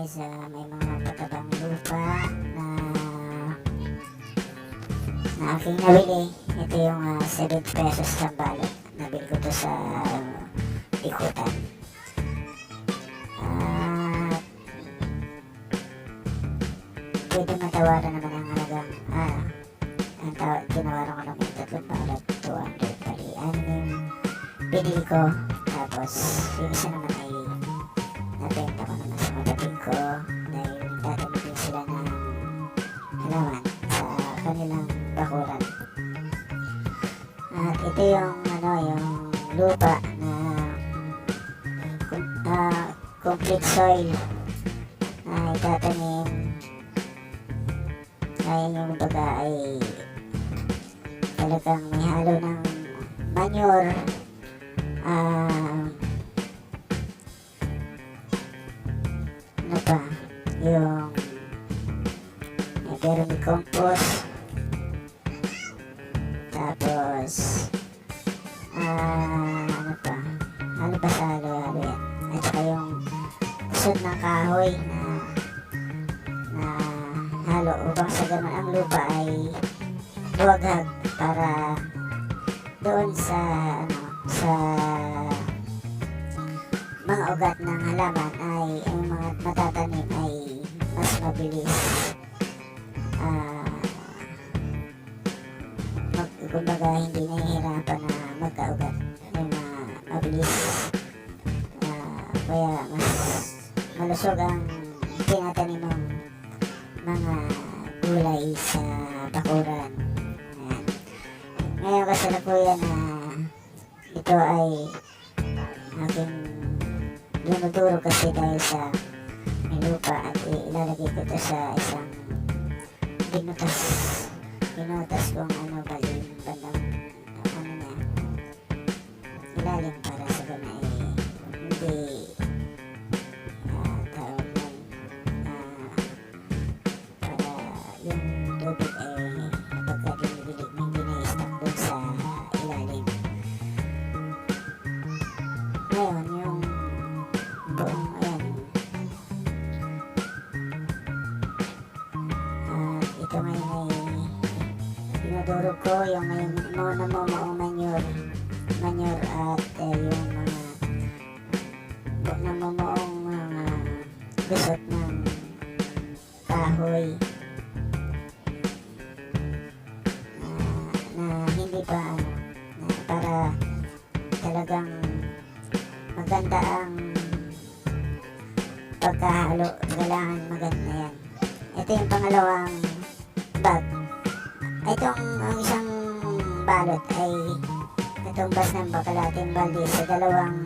guys, may mga patabang lupa na aking nabili. Ito yung 7 pesos sa balot. Nabili ko to sa ikutan. Pwede matawaran naman ang halagang tinawaran ko lang yung 3 balot, 200 pali. Yung binili ko. Tapos yung isa naman ay nabenta ko naman sa kapatid ko dahil tatamigin sila ng halaman sa kanilang bakuran. At ito yung yung lupa na complete soil na itatanim. Kaya yung baga ay talagang may halo ng manure, ano pa, yung vermicompost, tapos ano pa sa halo-halo yan, at saka yung usod ng kahoy na halo upang sa ganun ang lupa ay buwaghag para doon sa mga ugat ng halaman ay ang mga matatanim ay mas mabilis kumbaga hindi nahihirapan na magkaugat, mabilis, kaya mas malusog ang tinatanim ng mga gulay sa bakuran. Ayan. Ngayon kasalukuyan na ito ay aking dinuduro kasi dahil sa may lupa at ilalagay ko ito sa isang binutas kung bali yung bandang niya ilalim para sa gana hindi tawag nun para yung tubig pagka dinidilig hindi na-stuck dun sa ilalim. Ngayon yung buong ito ngayon ay dinudurog ko yung maong manure at yung mga namumuong mga gusot ng kahoy na hindi pa na para talagang maganda ang pagkahalo. Kailangan maganda yan. Ito yung pangalawang bag. Itong ang isang balot ay katumbas ng bakalating balde sa dalawang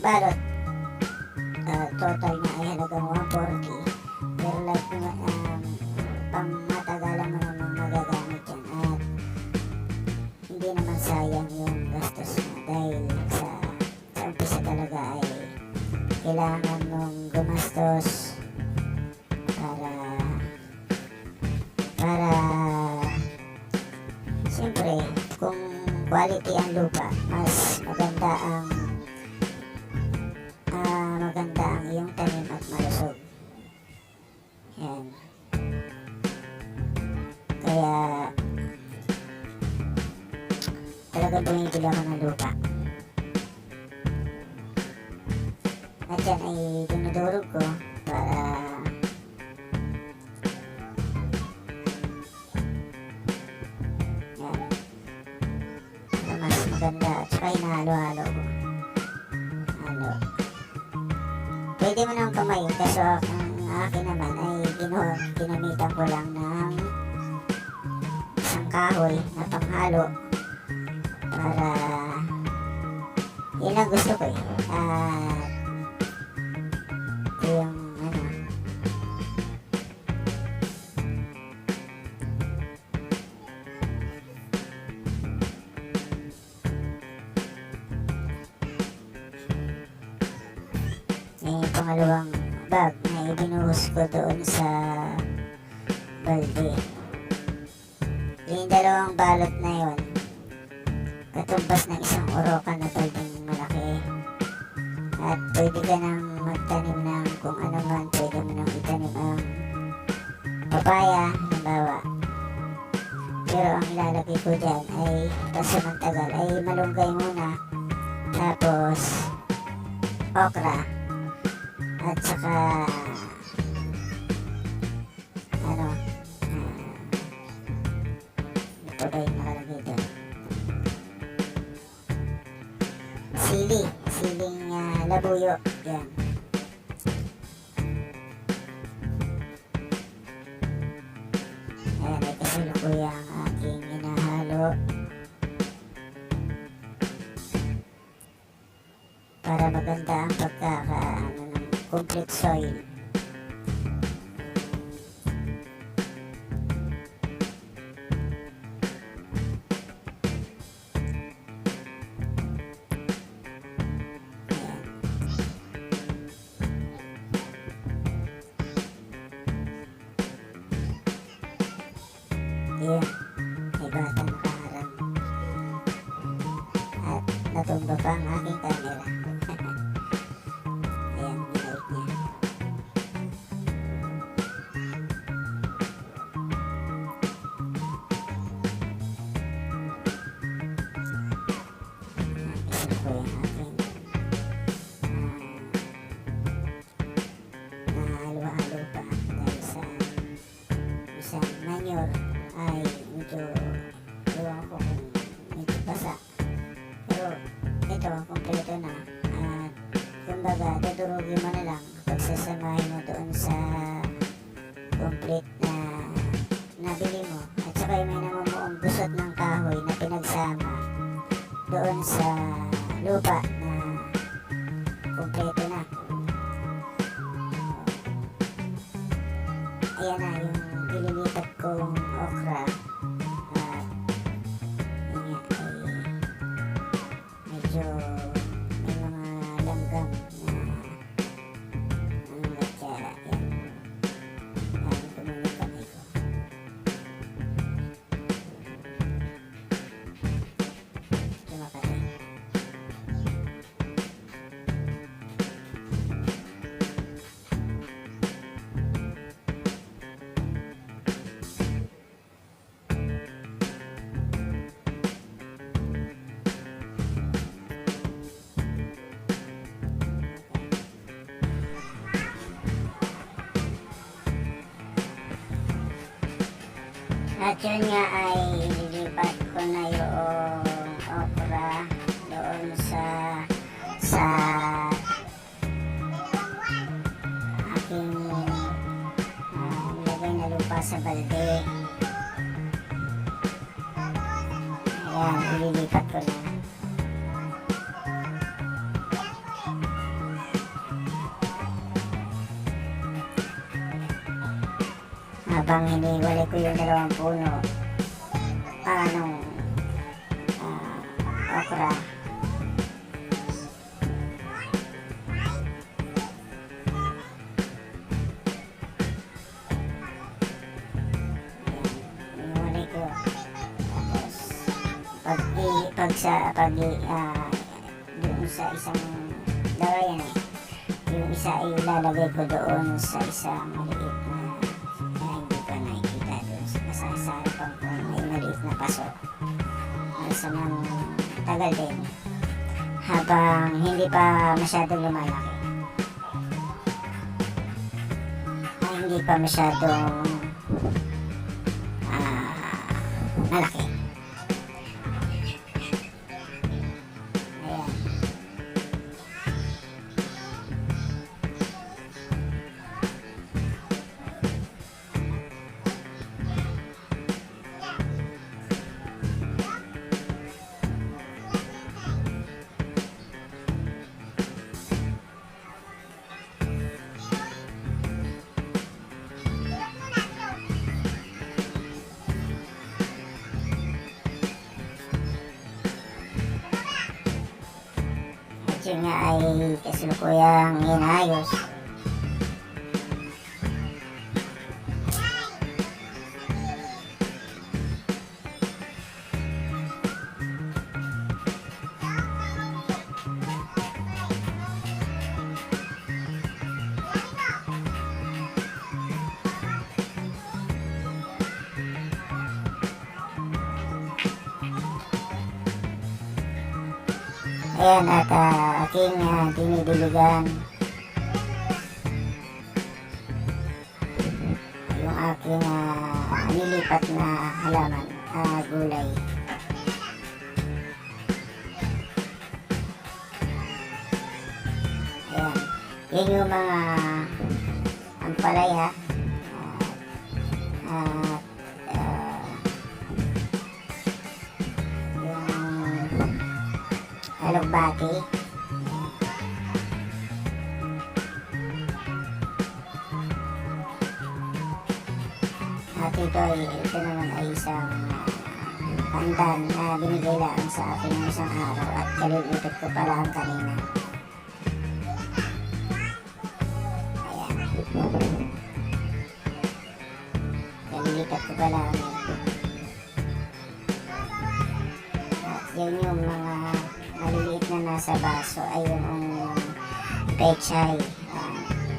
balot. Total na ay halagang 140, pero like pang matagalan mo naman magagamit yan at hindi naman sayang yung gastos mo dahil sa umpisa talaga ay kailangan mong gumastos para siyempre kung quality ang lupa mas maganda ang iyong tanim at malusog. Yan. Kaya talaga bumibili ako ng lupa. At yan ay dinudurog ko para mas maganda at saka hinahalo-halo ko. Pwede mo nang kamay kaso ang akin naman ay ginamitan ko lang ng isang kahoy na panghalo para yun ang gusto ko yung yung pangalawang bag na ibinuhos ko doon sa balde. Yung dalawang balot na yun katumbas ng isang orokan na baldeng malaki at pwede ka nang magtanim ng kung ano man. Pwede mo nang itanim ang papaya, halimbawa. Pero ang ilalagay ko dyan ay pasamantagal ay malunggay muna, tapos okra, at saka ano, ito ba yung nakalagay doon? Siling labuyo, yan. Ayan, ay kasalukuyan ang aking inahalo para maganda ang pagkakaano ng complete soil. Ayan, may bata nakaharap at natumba pa ang aking camera. Ayan, minait niya. Isa po yung aking nahalo-halo pa dahil sa isang manure ay medyo ewan ko kung medyo basa, pero ito kompleto na at kumbaga dadurugin mo na lang pagsasamahin mo doon sa complete na nabili mo, at saka may namumuong gusot ng kahoy na pinagsama doon sa lupa na kompleto na. Ayan na yung ililipat kong okra at yun nga ay medyo may mga langgam na latsara. Yan, namin ko muna kamay ko. Tumakatay. At yun nga ay ililipat ko na yung okra doon sa aking nilagay na lupa sa balde. Ayan, ililipat ko na. Habang hiniwalay ko yung dalawang puno ng okra, hiniwalay ko. Tapos doon sa isang lagayan, yung isa ay ilalagay ko doon sa isang maliit sa harapan ko, may maliit na paso. Nasa ng tagal din habang hindi pa masyadong lumalaki, ay hindi pa masyadong malaki. Ayan. Yun nga ay kasalukuyang inayos. Ayan, at aking dinidiligan yung aking nilipat na halaman, gulay. Ayan, yun yung mga ampalaya at yung alugbati. At ito naman ay isang pandan na binigay lang sa akin ng isang araw at kalilipat ko pa lang kanina. Ayan. Kalilipat ko pa lang. At yan yung mga maliliit na nasa baso ay yung pechay.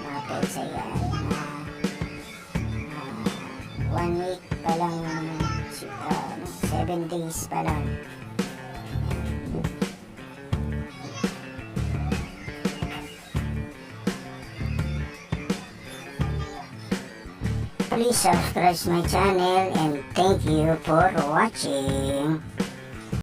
Mga pechay yan. 1 week pa lang, 7 days pa lang. Please subscribe my channel and thank you for watching.